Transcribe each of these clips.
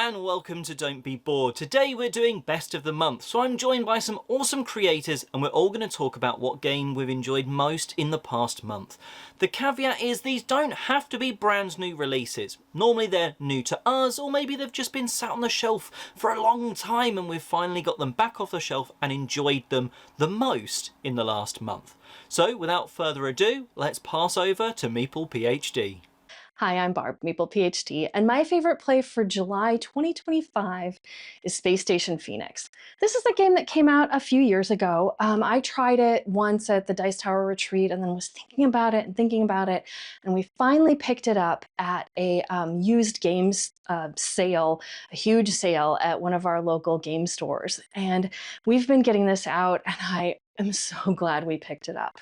and welcome to Don't Be Bored. Today we're doing Best of the Month, so I'm joined by some awesome creators and we're all going to talk about what game we've enjoyed most in the past month. The caveat is these don't have to be brand new releases. Normally they're new to us, or maybe they've just been sat on the shelf for a long time and we've finally got them back off the shelf and enjoyed them the most in the last month. So without further ado, let's pass over to Meeple PhD. Hi, I'm Barb, Meeple PhD, and my favorite play for July 2025 is Space Station Phoenix. This is a game that came out a few years ago. I tried it once at the Dice Tower Retreat and then was thinking about it, and we finally picked it up at a used games sale, a huge sale at one of our local game stores. And we've been getting this out, and I am so glad we picked it up.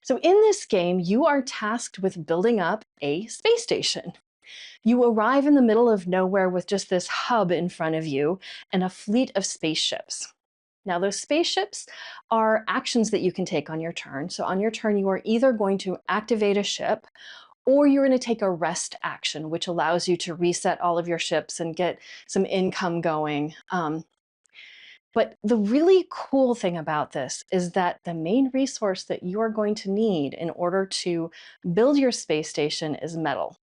So in this game, you are tasked with building up a space station. You arrive in the middle of nowhere with just this hub in front of you and a fleet of spaceships. Now, those spaceships are actions that you can take on your turn. So on your turn, you are either going to activate a ship or you're going to take a rest action, which allows you to reset all of your ships and get some income going. But the really cool thing about this is that the main resource that you are going to need in order to build your space station is metal.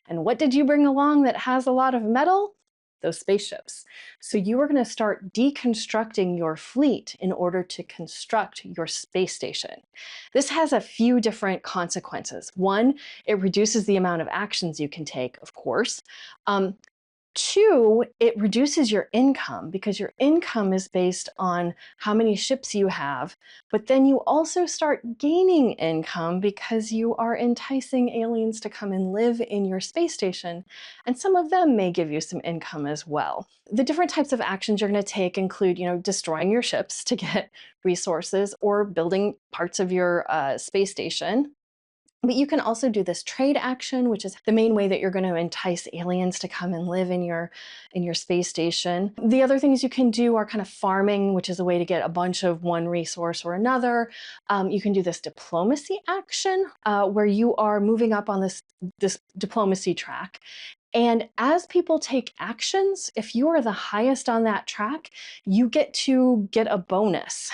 And what did you bring along that has a lot of metal? Those spaceships. So you are going to start deconstructing your fleet in order to construct your space station. This has a few different consequences. One, it reduces the amount of actions you can take, of course. Two, it reduces your income because your income is based on how many ships you have, but then you also start gaining income because you are enticing aliens to come and live in your space station, and some of them may give you some income as well. The different types of actions you're going to take include, destroying your ships to get resources or building parts of your space station. But you can also do this trade action, which is the main way that you're going to entice aliens to come and live in your space station. The other things you can do are kind of farming, which is a way to get a bunch of one resource or another. You can do this diplomacy action, where you are moving up on this diplomacy track. And as people take actions, if you are the highest on that track, you get to get a bonus.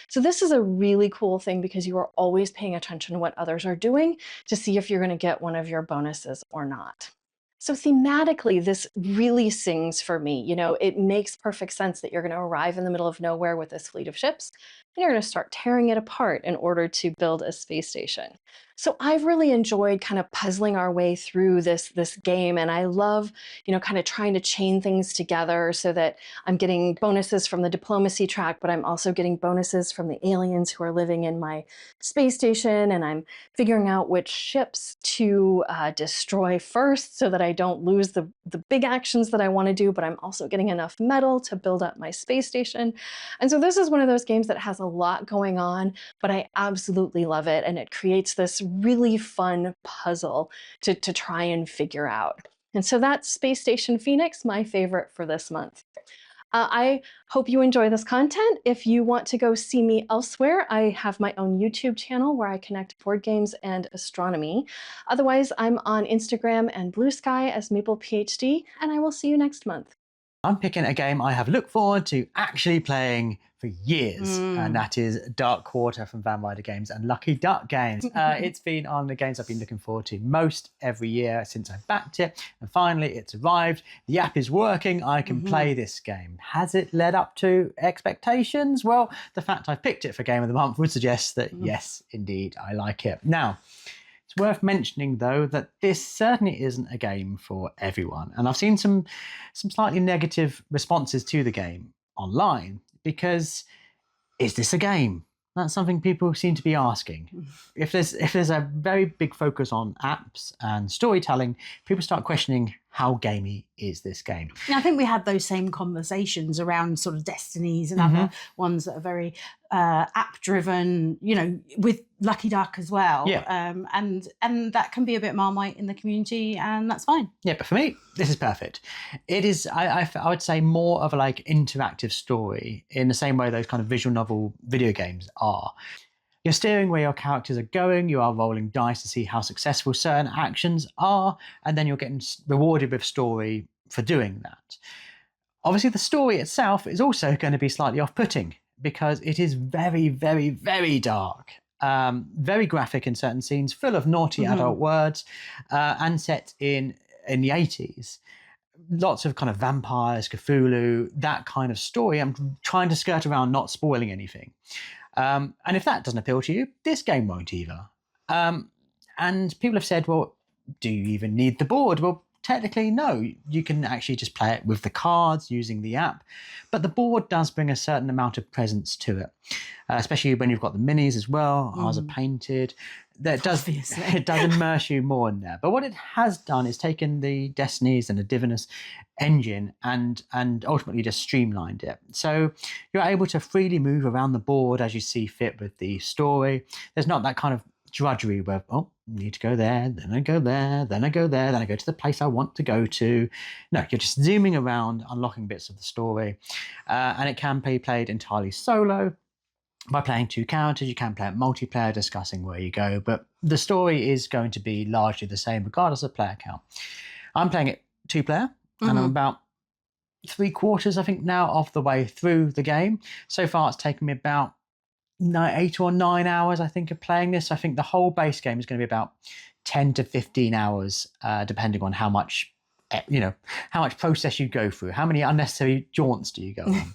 So this is a really cool thing because you are always paying attention to what others are doing to see if you're going to get one of your bonuses or not. So thematically, this really sings for me. It makes perfect sense that you're going to arrive in the middle of nowhere with this fleet of ships, and you're going to start tearing it apart in order to build a space station. So I've really enjoyed kind of puzzling our way through this game, and I love, kind of trying to chain things together so that I'm getting bonuses from the diplomacy track, but I'm also getting bonuses from the aliens who are living in my space station, and I'm figuring out which ships to destroy first so that I don't lose the big actions that I want to do, but I'm also getting enough metal to build up my space station. And so this is one of those games that has a lot going on, but I absolutely love it, and it creates this really fun puzzle to try and figure out. And so that's Space Station Phoenix, my favorite for this month. I hope you enjoy this content. If you want to go see me elsewhere, I have my own YouTube channel where I connect board games and astronomy. Otherwise, I'm on Instagram and Blue Sky as Meeple PhD, and I will see you next month. I'm picking a game I have looked forward to actually playing for years, and that is Dark Quarter from Van Ryder Games and Lucky Duck Games. It's been on the games I've been looking forward to most every year since I backed it, and finally it's arrived. The app is working, I can play this game. Has it led up to expectations? Well, the fact I've picked it for Game of the Month would suggest that yes, indeed, I like it. Now, it's worth mentioning, though, that this certainly isn't a game for everyone. And I've seen some slightly negative responses to the game online because, is this a game? That's something people seem to be asking. If there's a very big focus on apps and storytelling, people start questioning how gamey is this game. I think we had those same conversations around sort of Destinies and other ones that are very app-driven, with Lucky Duck as well. Yeah. And that can be a bit Marmite in the community, and that's fine. Yeah, but for me, this is perfect. It is, I would say, more of a interactive story in the same way those kind of visual novel video games are. You're steering where your characters are going, you are rolling dice to see how successful certain actions are, and then you're getting rewarded with story for doing that. Obviously, the story itself is also going to be slightly off-putting because it is very, very, very dark, very graphic in certain scenes, full of naughty adult words, and set in the 80s. Lots of kind of vampires, Cthulhu, that kind of story. I'm trying to skirt around not spoiling anything. And if that doesn't appeal to you, this game won't either. And people have said, well, do you even need the board? Well, technically, no. You can actually just play it with the cards using the app. But the board does bring a certain amount of presence to it, especially when you've got the minis as well. Ours are painted. It does immerse you more in there. But what it has done is taken the Destinies and the Divinus engine and ultimately just streamlined it. So you're able to freely move around the board as you see fit with the story. There's not that kind of drudgery where, oh, need to go there, then I go there, then I go there, then I go to the place I want to go to. No, you're just zooming around, unlocking bits of the story. And it can be played entirely solo. By playing 2 characters, you can play it multiplayer, discussing where you go, but the story is going to be largely the same, regardless of player count. I'm playing it 2-player, and I'm about 3/4, I think, now of the way through the game. So far, it's taken me about 8 or 9 hours, I think, of playing this. I think the whole base game is going to be about 10 to 15 hours, depending on how much process you go through, how many unnecessary jaunts do you go on.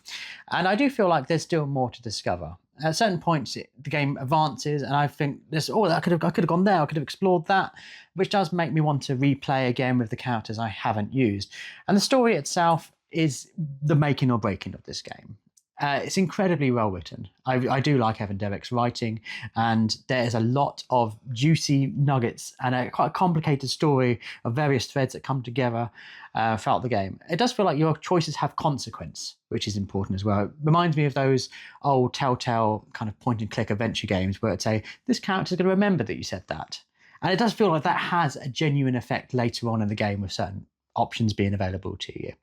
And I do feel like there's still more to discover. At certain points, the game advances, and I think I could have gone there, I could have explored that, which does make me want to replay again with the characters I haven't used. And the story itself is the making or breaking of this game. It's incredibly well written. I do like Evan Derrick's writing, and there's a lot of juicy nuggets and quite a complicated story of various threads that come together throughout the game. It does feel like your choices have consequence, which is important as well. It reminds me of those old Telltale kind of point-and-click adventure games where it'd say, this character's going to remember that you said that. And it does feel like that has a genuine effect later on in the game with certain options being available to you.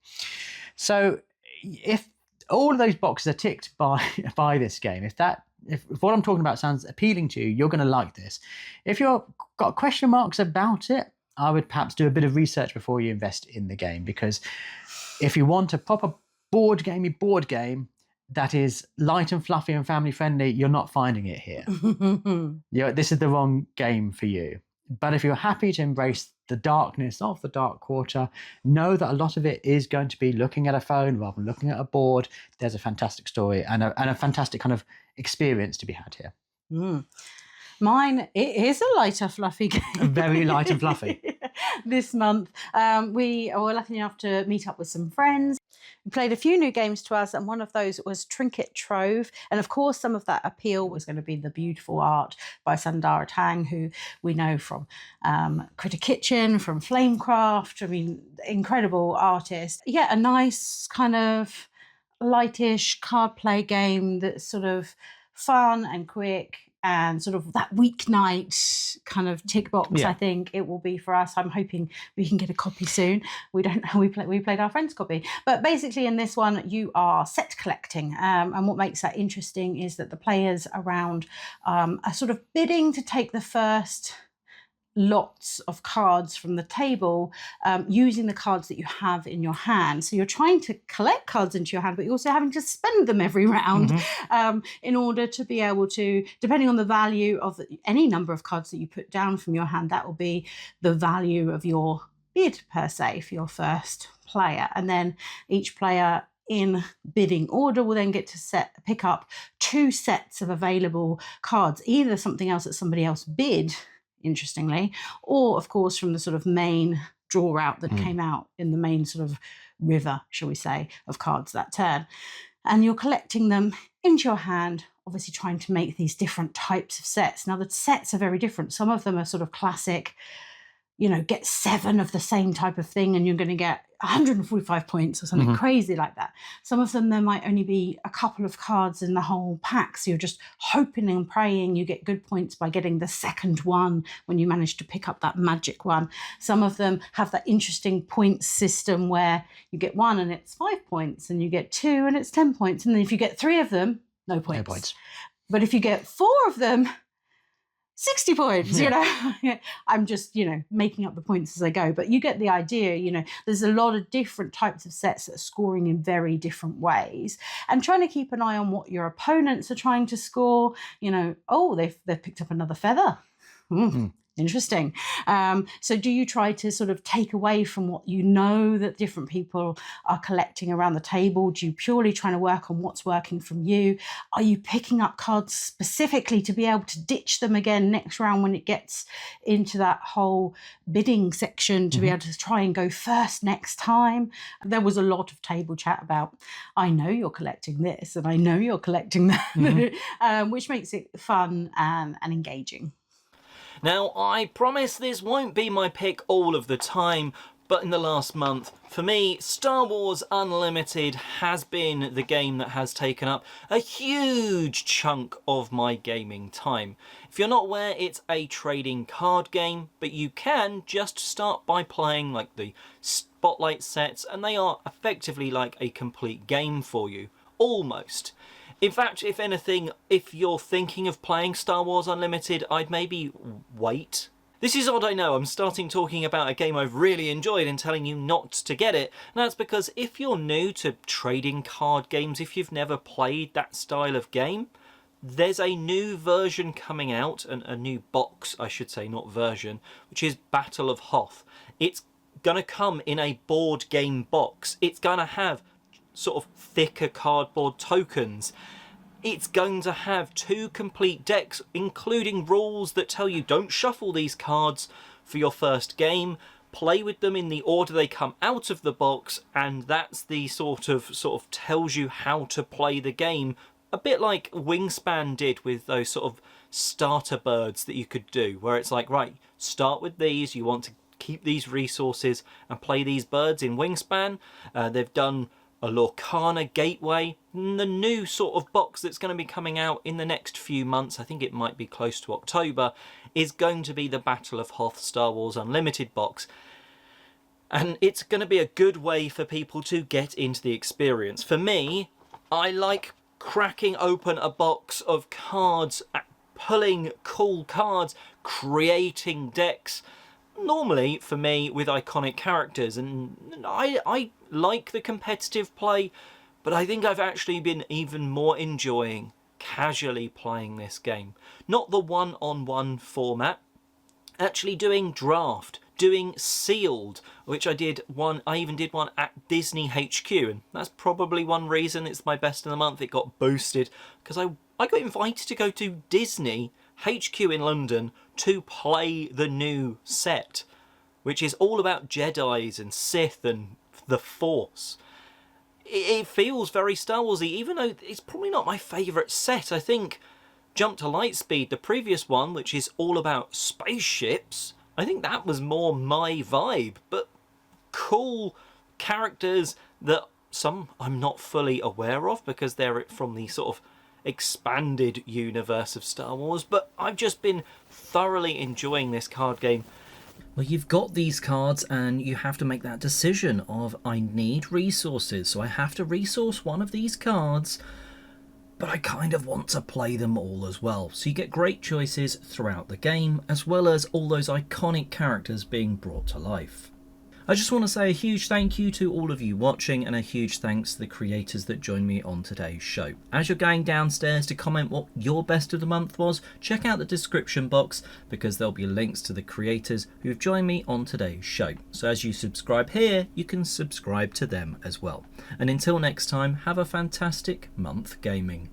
So if all of those boxes are ticked by this game, if what I'm talking about sounds appealing to you, you're going to like this. If you've got question marks about it, I would perhaps do a bit of research before you invest in the game, because if you want a proper board game that is light and fluffy and family friendly, you're not finding it here. This is the wrong game for you. But if you're happy to embrace the darkness of the Dark Quarter, know that a lot of it is going to be looking at a phone rather than looking at a board. There's a fantastic story and a fantastic kind of experience to be had here. Mine, it is a lighter, fluffy game. Very light and fluffy. This month, we were lucky enough to meet up with some friends. We played a few new games to us, and one of those was Trinket Trove. And of course, some of that appeal was going to be the beautiful art by Sandara Tang, who we know from Critter Kitchen, from Flamecraft. I mean, incredible artist. Yeah, a nice kind of lightish card play game that's sort of fun and quick, and sort of that weeknight kind of tick box. Yeah. I think it will be for us. I'm hoping we can get a copy soon. We don't know. We played our friend's copy, but basically in this one you are set collecting, and what makes that interesting is that the players around are sort of bidding to take the first lots of cards from the table, using the cards that you have in your hand. So you're trying to collect cards into your hand, but you're also having to spend them every round in order to be able to, depending on the value of any number of cards that you put down from your hand, that will be the value of your bid per se for your first player. And then each player in bidding order will then get to pick up 2 sets of available cards, either something else that somebody else bid, interestingly, or of course from the sort of main draw out that came out in the main sort of river, shall we say, of cards that turn. And you're collecting them into your hand, obviously trying to make these different types of sets. Now the sets are very different. Some of them are sort of classic, get 7 of the same type of thing and you're going to get 145 points or something crazy like that. Some of them, there might only be a couple of cards in the whole pack. So you're just hoping and praying you get good points by getting the second one when you manage to pick up that magic one. Some of them have that interesting point system where you get 1 and it's 5 points, and you get 2 and it's 10 points. And then if you get 3 of them, no points. No points. But if you get 4 of them, 60 points, you know. I'm just, making up the points as I go. But you get the idea, there's a lot of different types of sets that are scoring in very different ways. And trying to keep an eye on what your opponents are trying to score, oh, they've picked up another feather. Interesting. So do you try to sort of take away from what you know that different people are collecting around the table? Do you purely trying to work on what's working from you? Are you picking up cards specifically to be able to ditch them again next round when it gets into that whole bidding section to be able to try and go first next time? There was a lot of table chat about, I know you're collecting this and I know you're collecting that, which makes it fun and engaging. Now, I promise this won't be my pick all of the time, but in the last month, for me, Star Wars Unlimited has been the game that has taken up a huge chunk of my gaming time. If you're not aware, it's a trading card game, but you can just start by playing like the Spotlight sets, and they are effectively like a complete game for you. Almost. In fact, if anything, if you're thinking of playing Star Wars Unlimited, I'd maybe wait. This is odd, I know. I'm starting talking about a game I've really enjoyed and telling you not to get it. And that's because if you're new to trading card games, if you've never played that style of game, there's a new version coming out, a new box, I should say, not version, which is Battle of Hoth. It's going to come in a board game box. It's going to have sort of thicker cardboard tokens. It's going to have 2 complete decks, including rules that tell you don't shuffle these cards for your first game, play with them in the order they come out of the box, and that's the sort of tells you how to play the game, a bit like Wingspan did with those sort of starter birds that you could do, where it's like, right, start with these, you want to keep these resources and play these birds in Wingspan. They've done a Lorcana Gateway, the new sort of box that's going to be coming out in the next few months, I think it might be close to October, is going to be the Battle of Hoth Star Wars Unlimited box. And it's going to be a good way for people to get into the experience. For me, I like cracking open a box of cards, pulling cool cards, creating decks. Normally, for me, with iconic characters, and I like the competitive play, but I think I've actually been even more enjoying casually playing this game. Not the one-on-one format, actually doing draft, doing sealed, which I even did one at Disney HQ, and that's probably one reason it's my best of the month. It got boosted, because I got invited to go to Disney HQ in London to play the new set, which is all about Jedis and Sith and the Force. It feels very Star Warsy, even though it's probably not my favourite set. I think Jump to Lightspeed, the previous one, which is all about spaceships, I think that was more my vibe, but cool characters that some I'm not fully aware of because they're from the sort of expanded universe of Star Wars, but I've just been thoroughly enjoying this card game. Well, you've got these cards and you have to make that decision of, I need resources, so I have to resource one of these cards, but I kind of want to play them all as well. So you get great choices throughout the game, as well as all those iconic characters being brought to life. I just want to say a huge thank you to all of you watching, and a huge thanks to the creators that joined me on today's show. As you're going downstairs to comment what your best of the month was, check out the description box because there'll be links to the creators who've joined me on today's show. So as you subscribe here, you can subscribe to them as well. And until next time, have a fantastic month gaming.